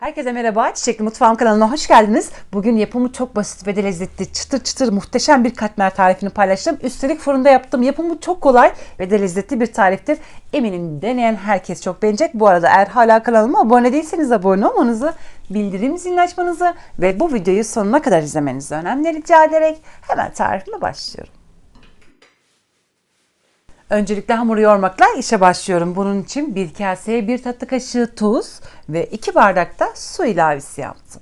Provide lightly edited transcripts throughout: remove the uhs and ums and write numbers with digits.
Herkese merhaba, Çiçekli Mutfağım kanalına hoş geldiniz. Bugün yapımı çok basit ve de lezzetli, çıtır çıtır muhteşem bir katmer tarifini paylaştım. Üstelik fırında yaptım. Yapımı çok kolay ve de lezzetli bir tariftir. Eminim deneyen herkes çok beğenecek. Bu arada eğer hala kanalıma abone değilseniz abone olmanızı, bildirim zilini açmanızı ve bu videoyu sonuna kadar izlemenizi önemli rica ederek hemen tarifime başlıyorum. Öncelikle hamuru yoğurmakla işe başlıyorum. Bunun için bir kaseye 1 tatlı kaşığı tuz ve 2 bardak da su ilavesi yaptım.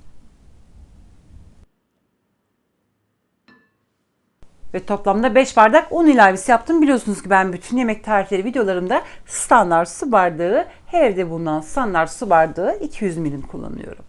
Ve toplamda 5 bardak un ilavesi yaptım. Biliyorsunuz ki ben bütün yemek tarifleri videolarımda standart su bardağı, her evde bulunan standart su bardağı 200 milim kullanıyorum.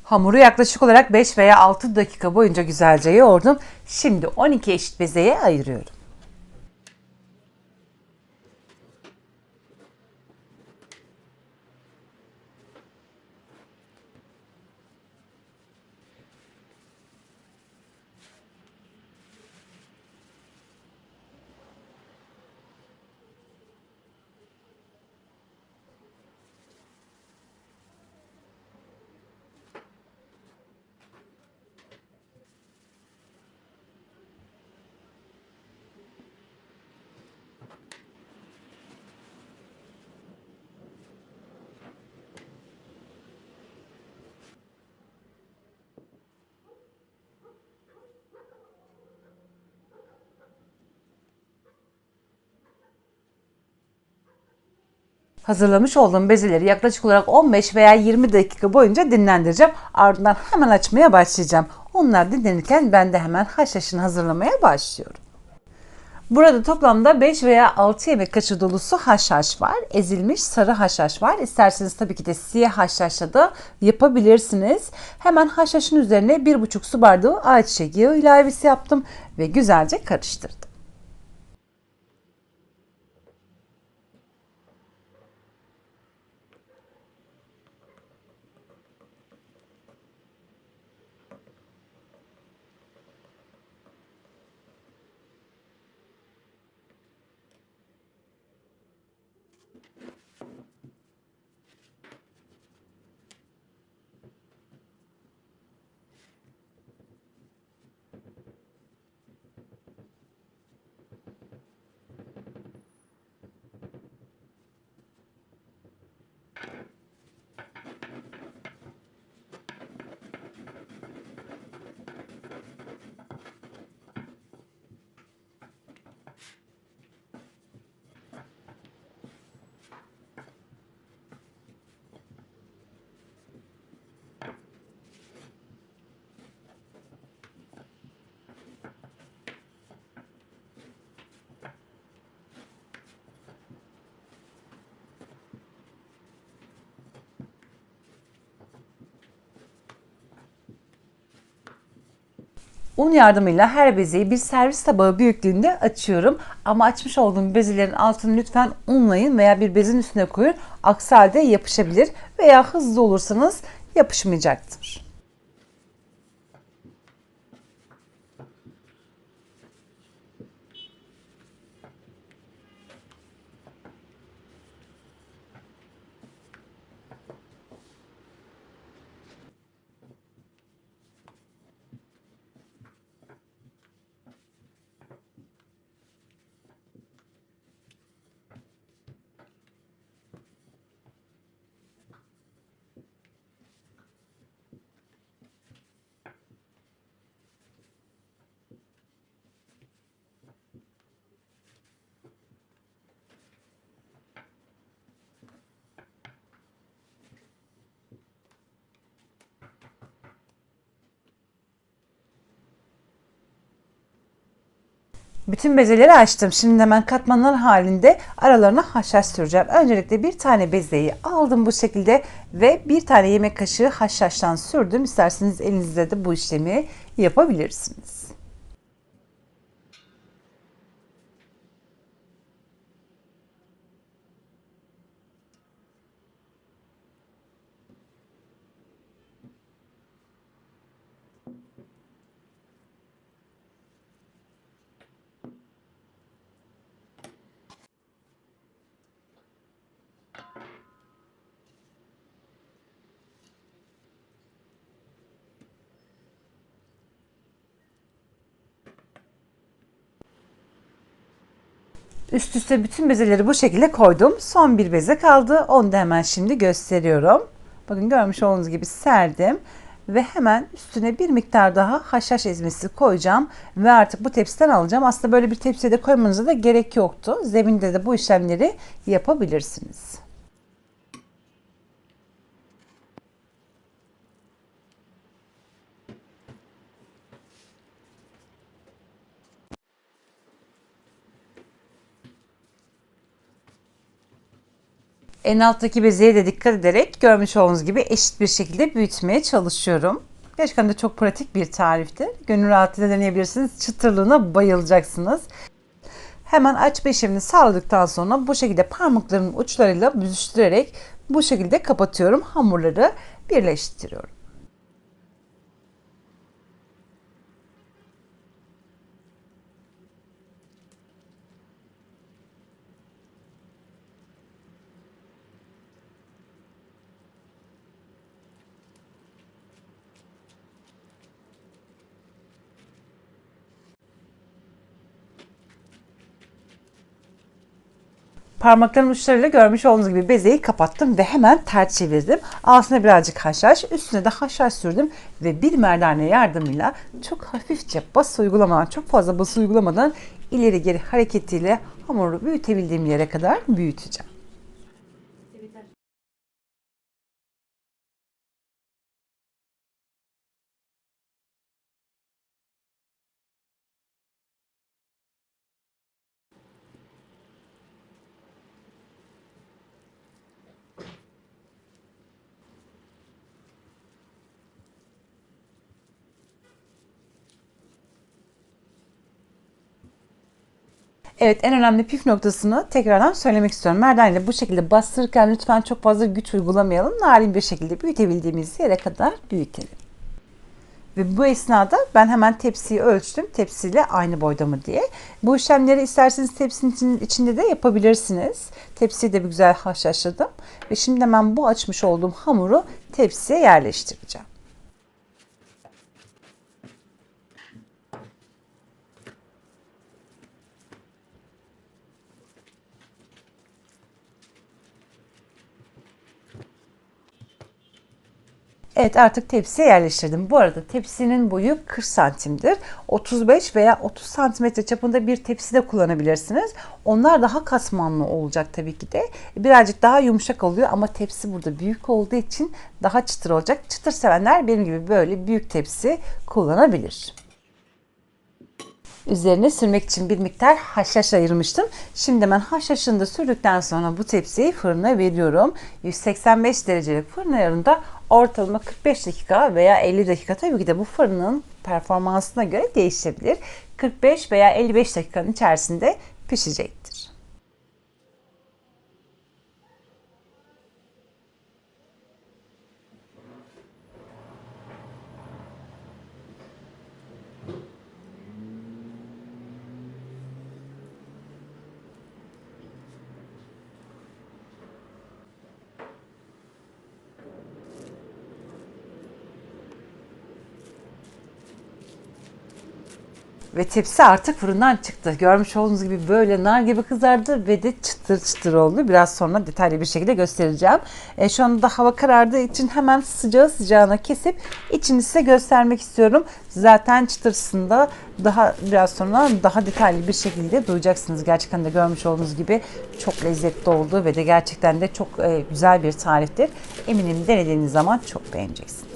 Hamuru yaklaşık olarak 5 veya 6 dakika boyunca güzelce yoğurdum. Şimdi 12 eşit bezeye ayırıyorum. Hazırlamış olduğum bezeleri yaklaşık olarak 15 veya 20 dakika boyunca dinlendireceğim. Ardından hemen açmaya başlayacağım. Onlar dinlenirken ben de hemen haşhaşını hazırlamaya başlıyorum. Burada toplamda 5 veya 6 yemek kaşığı dolusu haşhaş var. Ezilmiş sarı haşhaş var. İsterseniz tabii ki de siyah haşhaşla da yapabilirsiniz. Hemen haşhaşın üzerine 1,5 su bardağı ayçiçek yağı ilavesi yaptım ve güzelce karıştırdım. Un yardımıyla her bezeyi bir servis tabağı büyüklüğünde açıyorum. Ama açmış olduğum bezelerin altını lütfen unlayın veya bir bezin üstüne koyun. Aksi halde yapışabilir veya hızlı olursanız yapışmayacaktır. Bütün bezeleri açtım. Şimdi hemen katmanlar halinde aralarına haşhaş süreceğim. Öncelikle bir tane bezeyi aldım bu şekilde ve bir tane yemek kaşığı haşhaştan sürdüm. İsterseniz elinizle de bu işlemi yapabilirsiniz. Üst üste bütün bezeleri bu şekilde koydum. Son bir beze kaldı. Onu da hemen şimdi gösteriyorum. Bakın görmüş olduğunuz gibi serdim. Ve hemen üstüne bir miktar daha haşhaş ezmesi koyacağım. Ve artık bu tepsiden alacağım. Aslında böyle bir tepsiye de koymanıza da gerek yoktu. Zeminde de bu işlemleri yapabilirsiniz. En alttaki bezeye de dikkat ederek görmüş olduğunuz gibi eşit bir şekilde büyütmeye çalışıyorum. Gerçekten de çok pratik bir tariftir. Gönül rahatlığıyla deneyebilirsiniz. Çıtırlığına bayılacaksınız. Hemen açma işlemini sağladıktan sonra bu şekilde parmaklarımın uçlarıyla büzüştürerek bu şekilde kapatıyorum. Hamurları birleştiriyorum. Parmaklarımın uçlarıyla görmüş olduğunuz gibi bezeyi kapattım ve hemen ters çevirdim. Altına birazcık haşhaş, üstüne de haşhaş sürdüm ve bir merdane yardımıyla çok hafifçe bas uygulamadan, çok fazla bas uygulamadan ileri geri hareketiyle hamuru büyütebildiğim yere kadar büyüteceğim. Evet, en önemli püf noktasını tekrardan söylemek istiyorum. Merdaneyle bu şekilde bastırırken lütfen çok fazla güç uygulamayalım. Narin bir şekilde büyütebildiğimiz yere kadar büyütelim. Ve bu esnada ben hemen tepsiyi ölçtüm. Tepsiyle aynı boyda mı diye. Bu işlemleri isterseniz tepsinin içinde de yapabilirsiniz. Tepsiyi de bir güzel haşhaşladım. Ve şimdi hemen bu açmış olduğum hamuru tepsiye yerleştireceğim. Evet, artık tepsiye yerleştirdim. Bu arada tepsinin boyu 40 santimdir. 35 veya 30 santimetre çapında bir tepsi de kullanabilirsiniz. Onlar daha katmanlı olacak tabii ki de. Birazcık daha yumuşak oluyor ama tepsi burada büyük olduğu için daha çıtır olacak. Çıtır sevenler benim gibi böyle büyük tepsi kullanabilir. Üzerine sürmek için bir miktar haşhaş ayırmıştım. Şimdi ben haşhaşını da sürdükten sonra bu tepsiyi fırına veriyorum. 185 derecelik fırın ayarında ortalama 45 dakika veya 50 dakika, tabii ki de bu fırının performansına göre değişebilir. 45 veya 55 dakikanın içerisinde pişecektir. Ve tepsi artık fırından çıktı. Görmüş olduğunuz gibi böyle nar gibi kızardı ve de çıtır çıtır oldu. Biraz sonra detaylı bir şekilde göstereceğim. Şu anda hava karardığı için hemen sıcağı sıcağına kesip içini size göstermek istiyorum. Zaten çıtırısında daha biraz sonra daha detaylı bir şekilde duyacaksınız. Gerçekten de görmüş olduğunuz gibi çok lezzetli oldu ve de gerçekten de çok güzel bir tariftir. Eminim denediğiniz zaman çok beğeneceksiniz.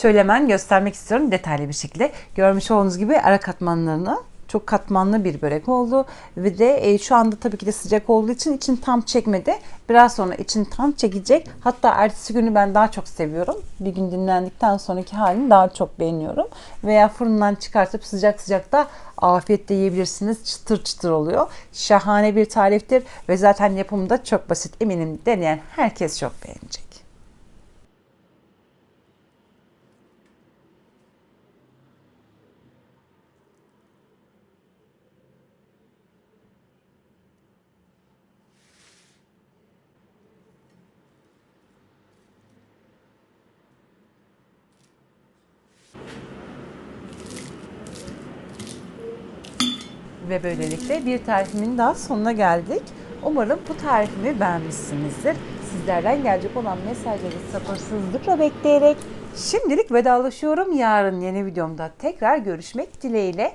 Şöyle hemen göstermek istiyorum detaylı bir şekilde. Görmüş olduğunuz gibi ara katmanlarını çok katmanlı bir börek oldu. Ve de şu anda tabii ki de sıcak olduğu için için tam çekmedi. Biraz sonra için tam çekecek. Hatta ertesi günü ben daha çok seviyorum. Bir gün dinlendikten sonraki halini daha çok beğeniyorum. Veya fırından çıkartıp sıcak sıcak da afiyetle yiyebilirsiniz. Çıtır çıtır oluyor. Şahane bir tariftir ve zaten yapımı da çok basit. Eminim deneyen herkes çok beğenecek. Ve böylelikle bir tarifimin daha sonuna geldik. Umarım bu tarifimi beğenmişsinizdir. Sizlerden gelecek olan mesajları sabırsızlıkla bekleyerek şimdilik vedalaşıyorum. Yarın yeni videomda tekrar görüşmek dileğiyle.